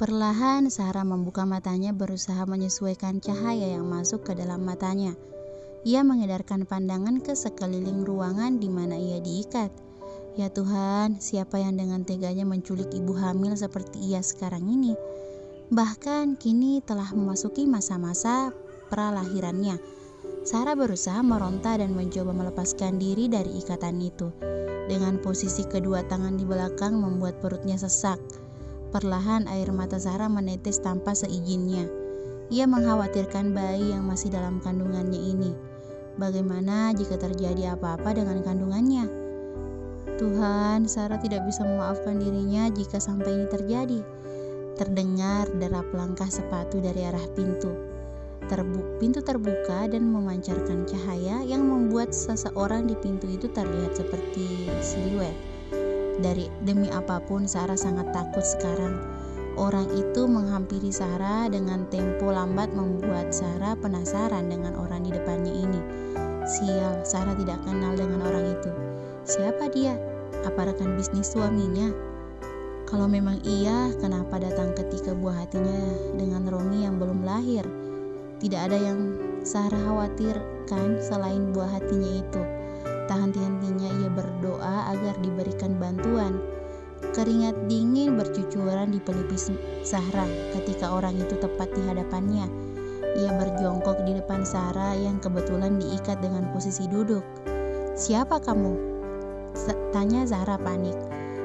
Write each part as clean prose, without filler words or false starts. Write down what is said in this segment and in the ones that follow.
Perlahan Sarah membuka matanya berusaha menyesuaikan cahaya yang masuk ke dalam matanya. Ia mengedarkan pandangan ke sekeliling ruangan di mana ia diikat. Ya Tuhan, siapa yang dengan teganya menculik ibu hamil seperti ia sekarang ini? Bahkan kini telah memasuki masa-masa pralahirannya. Sarah berusaha meronta dan mencoba melepaskan diri dari ikatan itu. Dengan posisi kedua tangan di belakang membuat perutnya sesak. Perlahan air mata Sarah menetes tanpa seizinnya. Ia mengkhawatirkan bayi yang masih dalam kandungannya ini. Bagaimana jika terjadi apa-apa dengan kandungannya? Tuhan, Sarah tidak bisa memaafkan dirinya jika sampai ini terjadi. Terdengar derap langkah sepatu dari arah pintu. Pintu terbuka dan memancarkan cahaya yang membuat seseorang di pintu itu terlihat seperti siluet. Demi apapun Sarah sangat takut sekarang. Orang itu menghampiri Sarah dengan tempo lambat membuat Sarah penasaran dengan orang di depannya ini. Sial, Sarah tidak kenal dengan orang itu. Siapa dia? Apa rekan bisnis suaminya? Kalau memang iya, kenapa datang ketika buah hatinya dengan Romi yang belum lahir? Tidak ada yang Sarah khawatirkan selain buah hatinya itu. Tak henti-hentinya ia berdoa agar diberikan bantuan. Keringat dingin bercucuran di pelipis Sarah ketika orang itu tepat di hadapannya. Ia berjongkok di depan Sarah yang kebetulan diikat dengan posisi duduk. "Siapa kamu?" tanya Sarah panik.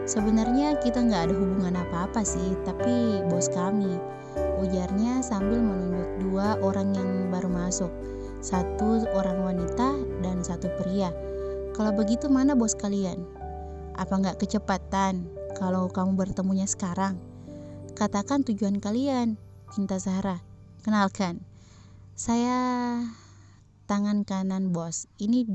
"Sebenarnya kita nggak ada hubungan apa-apa sih, tapi bos kami," ujarnya sambil menunjuk dua orang yang baru masuk. Satu orang wanita dan satu pria. "Kalau begitu mana bos kalian? Apa nggak kecepatan kalau kamu bertemunya sekarang? Katakan tujuan kalian," pinta Sarah. "Kenalkan, saya tangan kanan bos. Ini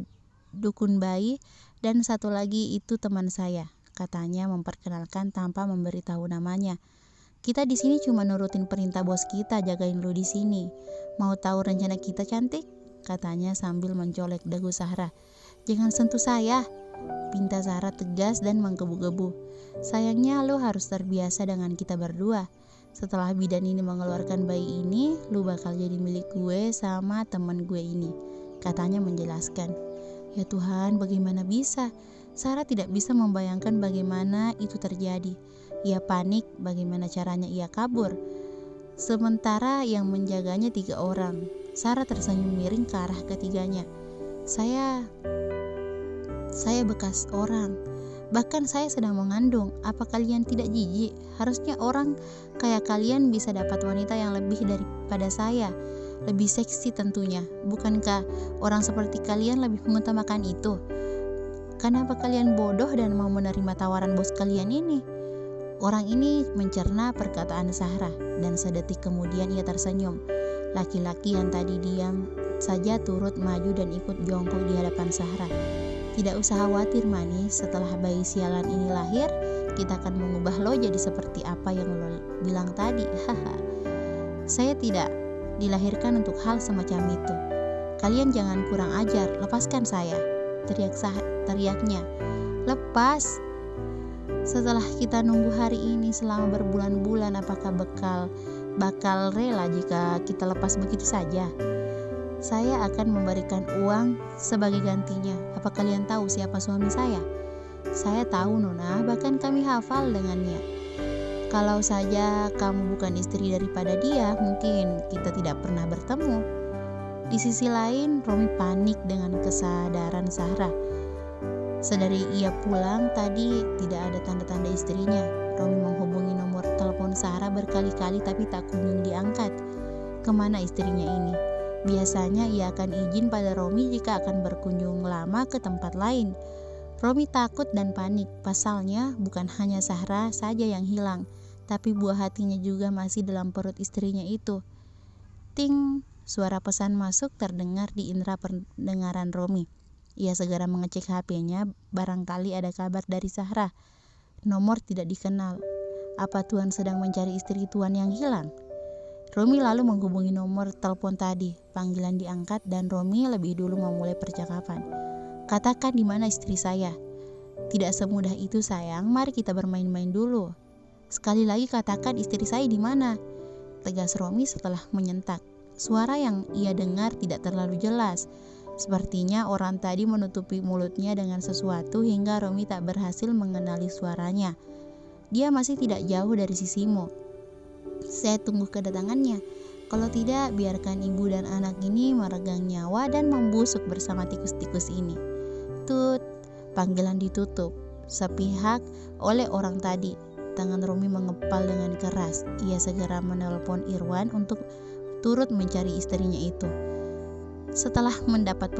dukun bayi dan satu lagi itu teman saya," katanya memperkenalkan tanpa memberitahu namanya. "Kita di sini cuma nurutin perintah bos kita, jagain lu di sini. Mau tahu rencana kita, cantik?" katanya sambil mencolek dagu Sarah. "Jangan sentuh saya," pinta Sarah tegas dan menggebu-gebu. "Sayangnya lu harus terbiasa dengan kita berdua. Setelah bidan ini mengeluarkan bayi ini, lu bakal jadi milik gue sama temen gue ini," katanya menjelaskan. Ya Tuhan, bagaimana bisa? Sarah tidak bisa membayangkan bagaimana itu terjadi. Ia panik bagaimana caranya ia kabur. Sementara yang menjaganya 3 orang. Sarah tersenyum miring ke arah ketiganya. Saya bekas orang. Bahkan saya sedang mengandung. Apa kalian tidak jijik? Harusnya orang kayak kalian bisa dapat wanita yang lebih daripada saya. Lebih seksi tentunya. Bukankah orang seperti kalian lebih mengutamakan itu? Kenapa kalian bodoh dan mau menerima tawaran bos kalian ini? Orang ini mencerna perkataan Sarah dan sedetik kemudian ia tersenyum. Laki-laki yang tadi diam saja turut maju dan ikut jongkok di hadapan Sarah. "Tidak usah khawatir manis, setelah bayi sialan ini lahir, kita akan mengubah lo jadi seperti apa yang lo bilang tadi. Haha. Saya tidak dilahirkan untuk hal semacam itu. Kalian jangan kurang ajar, lepaskan saya," teriaknya. "Lepas? Setelah kita nunggu hari ini selama berbulan-bulan, apakah bakal rela jika kita lepas begitu saja? Saya akan memberikan uang sebagai gantinya. Apa kalian tahu siapa suami saya?" "Saya tahu Nona, bahkan kami hafal dengannya. Kalau saja kamu bukan istri daripada dia, mungkin kita tidak pernah bertemu." Di sisi lain, Romi panik dengan kesadaran Sarah. Sedari ia pulang tadi tidak ada tanda-tanda istrinya. Romi menghubungi nomor telepon Sarah berkali-kali tapi tak kunjung diangkat. Kemana istrinya ini? Biasanya ia akan izin pada Romi jika akan berkunjung lama ke tempat lain. Romi takut dan panik. Pasalnya bukan hanya Sarah saja yang hilang, tapi buah hatinya juga masih dalam perut istrinya itu. Ting, suara pesan masuk terdengar di indera pendengaran Romi. Ia segera mengecek HP-nya, barangkali ada kabar dari Sarah. Nomor tidak dikenal. Apa Tuan sedang mencari istri Tuan yang hilang? Romi lalu menghubungi nomor telepon tadi. Panggilan diangkat dan Romi lebih dulu memulai percakapan. "Katakan di mana istri saya?" "Tidak semudah itu sayang, mari kita bermain-main dulu." Sekali lagi katakan istri saya di mana?" tegas Romi setelah menyentak. Suara yang ia dengar tidak terlalu jelas. Sepertinya orang tadi menutupi mulutnya dengan sesuatu hingga Romi tak berhasil mengenali suaranya. "Dia masih tidak jauh dari sisimu. Saya tunggu kedatangannya. Kalau tidak, biarkan ibu dan anak ini meregang nyawa dan membusuk bersama tikus-tikus ini." Tut, panggilan ditutup sepihak oleh orang tadi. Tangan Romi mengepal dengan keras. Ia segera menelpon Irwan untuk turut mencari istrinya itu. Setelah mendapat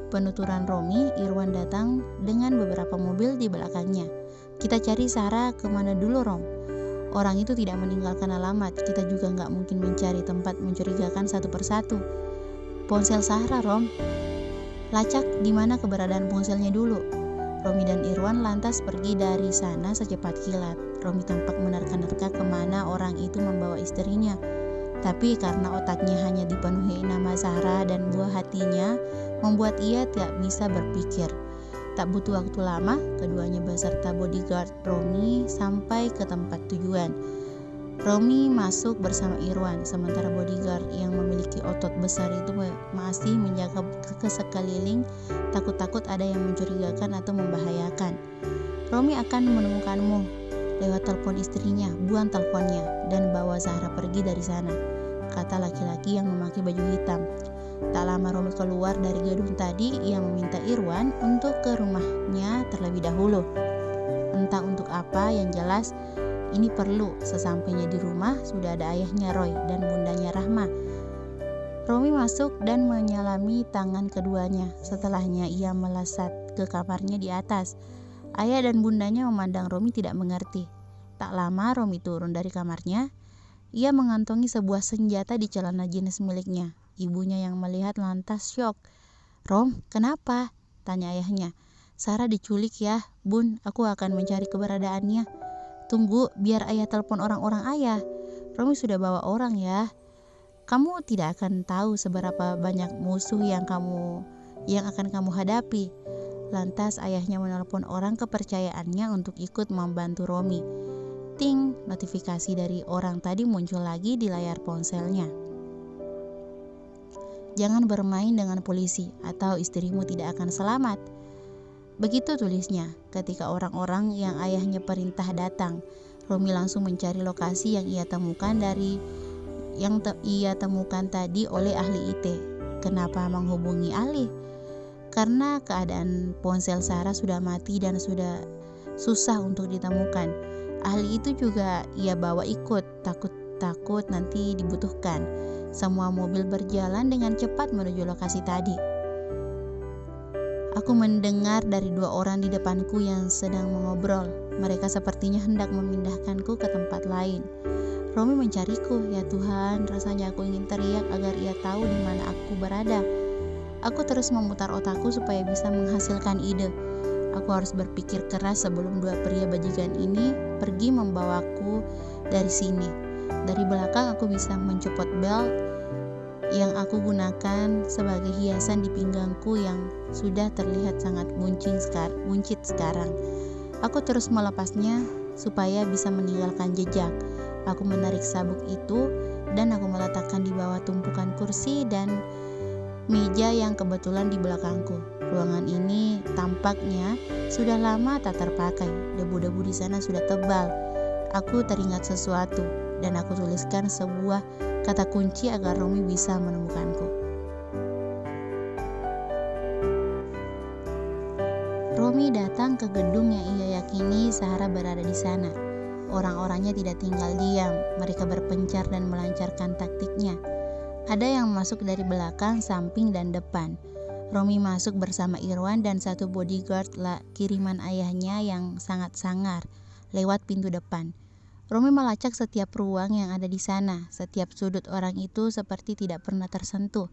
penuturan Romi, Irwan datang dengan beberapa mobil di belakangnya. "Kita cari Sarah kemana dulu, Rom? Orang itu tidak meninggalkan alamat. Kita juga nggak mungkin mencari tempat mencurigakan satu persatu." "Ponsel Sarah, Rom." "Lacak di mana keberadaan ponselnya dulu." Romi dan Irwan lantas pergi dari sana secepat kilat. Romi tampak menerka-nerka kemana orang itu membawa istrinya. Tapi karena otaknya hanya dipenuhi nama Sarah dan buah hatinya, membuat ia tidak bisa berpikir. Tak butuh waktu lama, keduanya beserta bodyguard Romi sampai ke tempat tujuan. Romi masuk bersama Irwan, sementara bodyguard yang memiliki otot besar itu masih menjaga ke sekeliling, takut-takut ada yang mencurigakan atau membahayakan. "Romi akan menemukanmu lewat telepon istrinya, buang teleponnya dan bawa Zahra pergi dari sana," kata laki-laki yang memakai baju hitam. Tak lama Romi keluar dari gedung tadi, ia meminta Irwan untuk ke rumahnya terlebih dahulu. Entah untuk apa, yang jelas ini perlu. Sesampainya di rumah, sudah ada ayahnya Roy dan bundanya Rahma. Romi masuk dan menyalami tangan keduanya. Setelahnya ia melesat ke kamarnya di atas. Ayah dan bundanya memandang Romi tidak mengerti. Tak lama Romi turun dari kamarnya. Ia mengantongi sebuah senjata di celana jeans miliknya. Ibunya yang melihat lantas syok. "Rom, kenapa?" tanya ayahnya. "Sarah diculik ya, Bun. Aku akan mencari keberadaannya." "Tunggu, biar ayah telepon orang-orang ayah. Romi sudah bawa orang ya. Kamu tidak akan tahu seberapa banyak musuh yang akan kamu hadapi." Lantas ayahnya menelpon orang kepercayaannya untuk ikut membantu Romi. Ting, notifikasi dari orang tadi muncul lagi di layar ponselnya. "Jangan bermain dengan polisi atau istrimu tidak akan selamat." Begitu tulisnya. Ketika orang-orang yang ayahnya perintah datang, Romi langsung mencari lokasi yang ia temukan tadi oleh ahli IT. Kenapa menghubungi ahli? Karena keadaan ponsel Sarah sudah mati dan sudah susah untuk ditemukan. Ahli itu juga ia bawa ikut, takut nanti dibutuhkan. Semua mobil berjalan dengan cepat menuju lokasi tadi. Aku mendengar dari dua orang di depanku yang sedang mengobrol. Mereka sepertinya hendak memindahkanku ke tempat lain. Romi mencariku. Ya Tuhan, rasanya aku ingin teriak agar ia tahu di mana aku berada. Aku terus memutar otakku supaya bisa menghasilkan ide. Aku harus berpikir keras sebelum dua pria bajingan ini pergi membawaku dari sini. Dari belakang aku bisa mencopot bel yang aku gunakan sebagai hiasan di pinggangku yang sudah terlihat sangat buncit sekarang. Aku terus melepasnya supaya bisa meninggalkan jejak. Aku menarik sabuk itu dan aku meletakkan di bawah tumpukan kursi dan meja yang kebetulan di belakangku. Ruangan ini tampaknya sudah lama tak terpakai. Debu-debu di sana sudah tebal. Aku teringat sesuatu dan aku tuliskan sebuah kata kunci agar Romi bisa menemukanku. Romi datang ke gedung yang ia yakini Sarah berada di sana. Orang-orangnya tidak tinggal diam, mereka berpencar dan melancarkan taktiknya. Ada yang masuk dari belakang, samping, dan depan. Romi masuk bersama Irwan dan satu bodyguard kiriman ayahnya yang sangat sangar lewat pintu depan. Romi melacak setiap ruang yang ada di sana. Setiap sudut orang itu seperti tidak pernah tersentuh.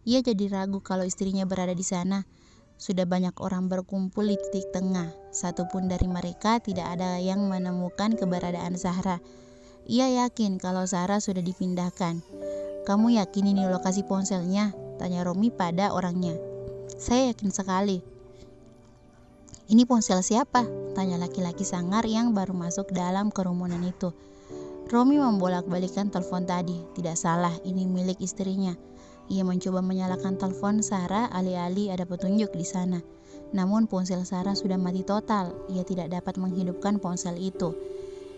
Ia jadi ragu kalau istrinya berada di sana. Sudah banyak orang berkumpul di titik tengah. Satupun dari mereka tidak ada yang menemukan keberadaan Zahra. Ia yakin kalau Zahra sudah dipindahkan. "Kamu yakin ini lokasi ponselnya?" tanya Romi pada orangnya. "Saya yakin sekali. "Ini ponsel siapa?" tanya laki-laki sangar yang baru masuk dalam kerumunan itu. Romi membolak-balikan telepon tadi. Tidak salah, ini milik istrinya. Ia mencoba menyalakan telepon Sarah alih-alih ada petunjuk di sana. Namun ponsel Sarah sudah mati total. Ia tidak dapat menghidupkan ponsel itu.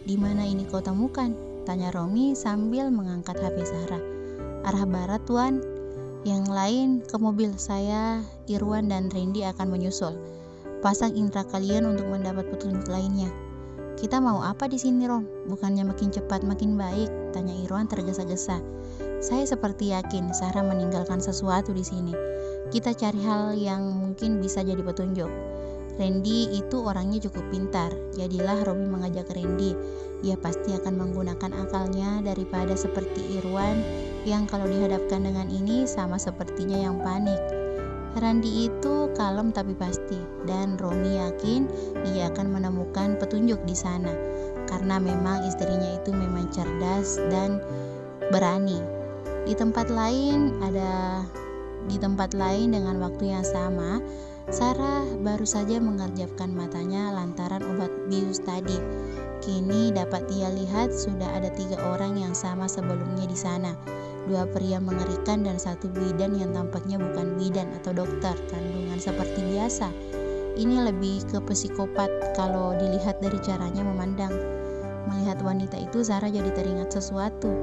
"Di mana ini kau temukan?" tanya Romi sambil mengangkat HP Sarah. "Arah barat, Tuan. Yang lain ke mobil. Saya, Irwan dan Randy akan menyusul. Pasang indera kalian untuk mendapat petunjuk lainnya." "Kita mau apa di sini, Rom? Bukannya makin cepat makin baik?" tanya Irwan tergesa-gesa. "Saya seperti yakin Sarah meninggalkan sesuatu di sini. Kita cari hal yang mungkin bisa jadi petunjuk." "Randy itu orangnya cukup pintar." Jadilah Romi mengajak Randy. Ia pasti akan menggunakan akalnya daripada seperti Irwan yang kalau dihadapkan dengan ini sama sepertinya yang panik. Randy itu kalem tapi pasti, dan Romi yakin ia akan menemukan petunjuk di sana karena memang istrinya itu memang cerdas dan berani. Di tempat lain dengan waktu yang sama, Sarah baru saja mengerjapkan matanya lantaran obat bius tadi. Kini dapat ia lihat sudah ada 3 orang yang sama sebelumnya di sana. 2 pria mengerikan dan 1 bidan yang tampaknya bukan bidan atau dokter kandungan seperti biasa. Ini lebih ke psikopat kalau dilihat dari caranya memandang. Melihat wanita itu, Sarah jadi teringat sesuatu.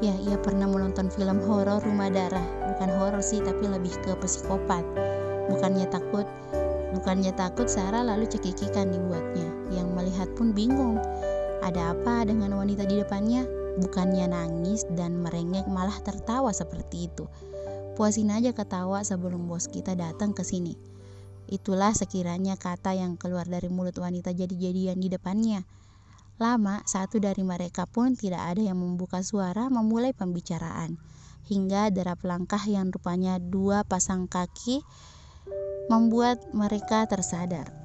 Ya, ia pernah menonton film horor Rumah Darah. Bukan horor sih, tapi lebih ke psikopat. Bukannya takut, Sarah lalu cekikikan dibuatnya. Yang melihat pun bingung. Ada apa dengan wanita di depannya? Bukannya nangis dan merengek, malah tertawa seperti itu. Puasin aja ketawa sebelum bos kita datang ke sini. Itulah sekiranya kata yang keluar dari mulut wanita jadi-jadian di depannya. Lama, satu dari mereka pun tidak ada yang membuka suara memulai pembicaraan. Hingga derap langkah yang rupanya 2 pasang kaki membuat mereka tersadar.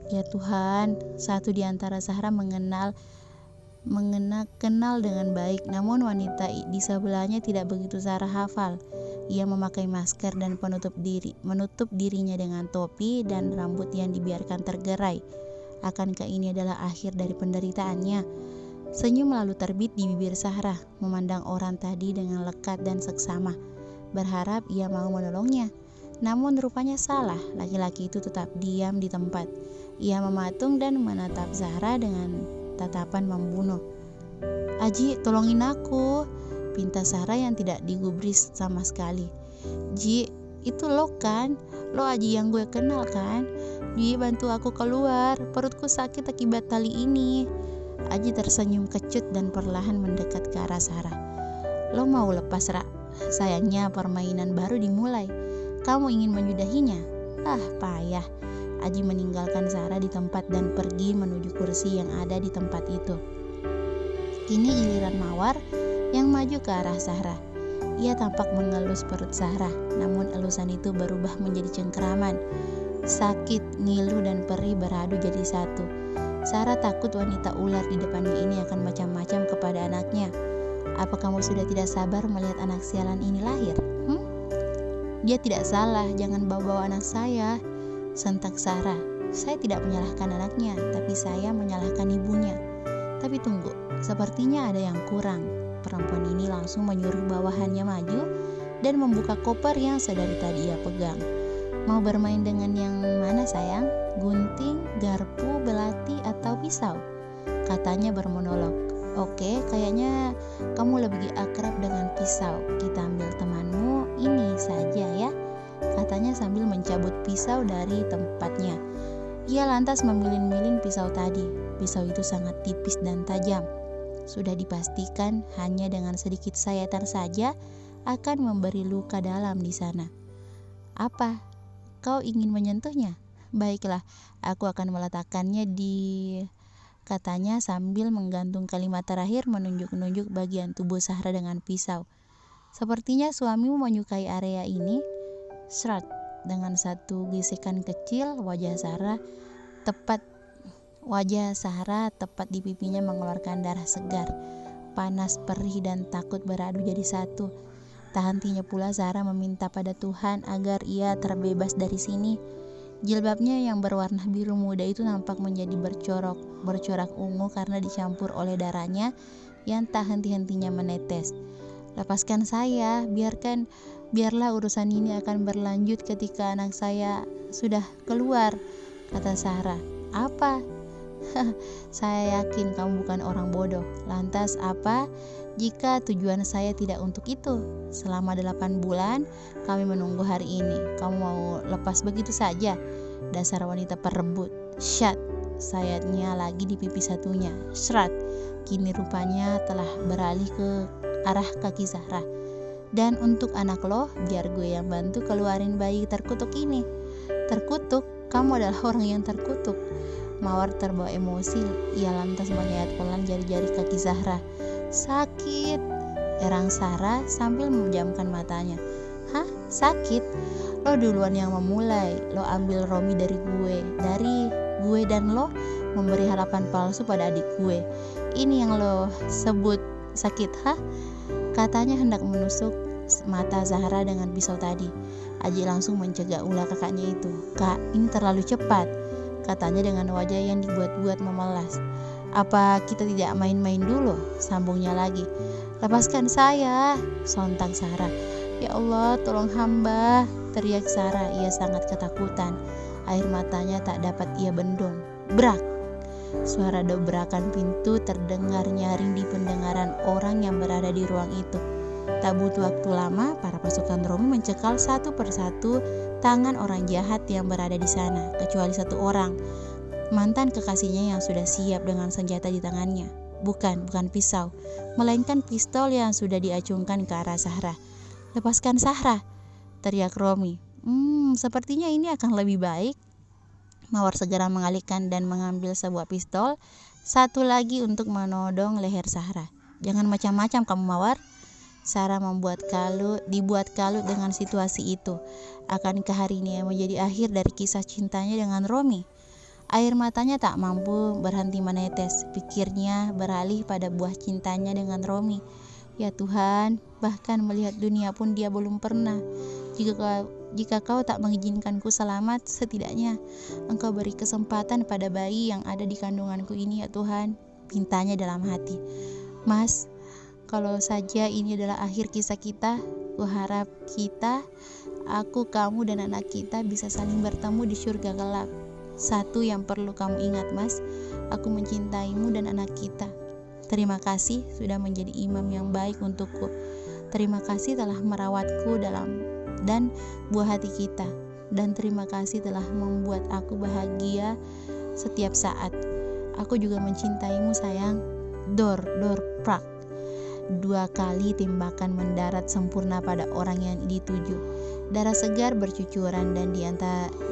Ya Tuhan, satu di antara Sarah kenal dengan baik, namun wanita di sebelahnya tidak begitu Sarah hafal. Ia memakai masker dan menutup dirinya dengan topi dan rambut yang dibiarkan tergerai. Akankah ini adalah akhir dari penderitaannya? Senyum lalu terbit di bibir Sarah, memandang orang tadi dengan lekat dan seksama, berharap ia mau menolongnya. Namun rupanya salah, laki-laki itu tetap diam di tempat. Ia mematung dan menatap Sarah dengan tatapan membunuh. "Aji, tolongin aku," pinta Sarah yang tidak digubris sama sekali. "Ji, itu lo kan? Lo Aji yang gue kenal kan? Ji, bantu aku keluar, perutku sakit akibat tali ini." Aji tersenyum kecut dan perlahan mendekat ke arah Sarah. "Lo mau lepas, Ra? Sayangnya permainan baru dimulai. Kamu ingin menyudahinya?" "Ah, payah." Aji meninggalkan Sarah di tempat dan pergi menuju kursi yang ada di tempat itu. Kini giliran Mawar yang maju ke arah Sarah. Ia tampak mengelus perut Sarah, namun elusan itu berubah menjadi cengkeraman. Sakit, ngilu, dan perih beradu jadi satu. Sarah takut wanita ular di depannya ini akan macam-macam kepada anaknya. "Apa kamu sudah tidak sabar melihat anak sialan ini lahir? Dia tidak salah, jangan bawa-bawa anak saya," sentak Sarah. "Saya tidak menyalahkan anaknya, tapi saya menyalahkan ibunya." "Tapi tunggu, sepertinya ada yang kurang." Perempuan ini langsung menyuruh bawahannya maju dan membuka koper yang sedari tadi ia pegang. "Mau bermain dengan yang mana sayang? Gunting, garpu, belati, atau pisau?" katanya bermonolog. "Oke, kayaknya kamu lebih akrab dengan pisau. Kita ambil temanmu ini saja ya," katanya sambil mencabut pisau dari tempatnya. Ia lantas memilin-milin pisau tadi. Pisau itu sangat tipis dan tajam. Sudah dipastikan hanya dengan sedikit sayatan saja akan memberi luka dalam di sana. "Apa? Kau ingin menyentuhnya? Baiklah, aku akan meletakkannya di," katanya sambil menggantung kalimat terakhir menunjuk-nunjuk bagian tubuh Sarah dengan pisau. "Sepertinya suamimu menyukai area ini." Srat, dengan satu gesekan kecil, wajah Sarah tepat di pipinya mengeluarkan darah segar. Panas, perih, dan takut beradu jadi satu. Tak hentinya pula Sarah meminta pada Tuhan agar ia terbebas dari sini. Jilbabnya yang berwarna biru muda itu nampak menjadi bercorak ungu karena dicampur oleh darahnya yang tak henti-hentinya menetes. Lepaskan saya, biarlah urusan ini akan berlanjut ketika anak saya sudah keluar, kata Sarah. Apa? Saya yakin kamu bukan orang bodoh. Lantas apa jika tujuan saya tidak untuk itu? Selama 8 bulan kami menunggu hari ini. Kamu mau lepas begitu saja? Dasar wanita perebut. Syat, sayapnya lagi di pipi satunya. Serat. Kini rupanya telah beralih ke arah kaki Zahra. Dan untuk anak lo, biar gue yang bantu keluarin bayi terkutuk ini. Terkutuk? Kamu adalah orang yang terkutuk. Mawar terbawa emosi, ia lantas menyayat pelan jari-jari kaki Zahra. Sakit, erang Sarah sambil memejamkan matanya. Hah? Sakit? Lo duluan yang memulai. Lo ambil Romi dari gue dan lo memberi harapan palsu pada adik gue. Ini yang lo sebut sakit, hah? Katanya hendak menusuk mata Zahra dengan pisau tadi. Aji langsung mencegah ulah kakaknya itu. Kak, ini terlalu cepat, katanya dengan wajah yang dibuat-buat memelas. Apa kita tidak main-main dulu? Sambungnya lagi. Lepaskan saya, sontak Sarah. Ya Allah, tolong hamba, teriak Sarah. Ia sangat ketakutan. Air matanya tak dapat ia bendung. Brak! Suara dobrakan pintu terdengar nyaring di pendengaran orang yang berada di ruang itu. Tak butuh waktu lama, para pasukan Romi mencekal satu persatu tangan orang jahat yang berada di sana, kecuali satu orang, mantan kekasihnya yang sudah siap dengan senjata di tangannya. Bukan pisau, melainkan pistol yang sudah diacungkan ke arah Zahra. Lepaskan Zahra, teriak Romi. Sepertinya ini akan lebih baik. Mawar segera mengalihkan dan mengambil sebuah pistol, satu lagi untuk menodong leher Zahra. Jangan macam-macam kamu, Mawar. Sarah dibuat kalut dengan situasi itu. Akankah hari ini menjadi akhir dari kisah cintanya dengan Romi? Air matanya tak mampu berhenti menetes. Pikirnya beralih pada buah cintanya dengan Romi. Ya Tuhan, bahkan melihat dunia pun dia belum pernah. Jika kau tak mengizinkanku selamat, setidaknya engkau beri kesempatan pada bayi yang ada di kandunganku ini, ya Tuhan, pintanya dalam hati. Mas, kalau saja ini adalah akhir kisah kita, kuharap aku, kamu, dan anak kita bisa saling bertemu di surga kelak. Satu yang perlu kamu ingat, Mas, aku mencintaimu dan anak kita. Terima kasih sudah menjadi imam yang baik untukku. Terima kasih telah merawatku dan buah hati kita. Dan terima kasih telah membuat aku bahagia setiap saat. Aku juga mencintaimu, sayang. Dor, prak. 2 kali tembakan mendarat sempurna pada orang yang dituju. Darah segar bercucuran dan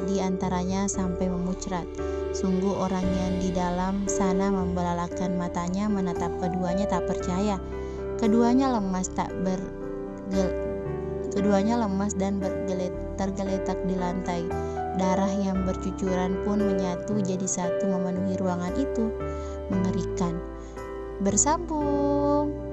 diantaranya sampai memuncrat. Sungguh orang yang di dalam sana membelalakkan matanya menatap keduanya tak percaya. Keduanya lemas dan tergeletak di lantai. Darah yang bercucuran pun menyatu jadi satu memenuhi ruangan itu. Mengerikan. Bersambung.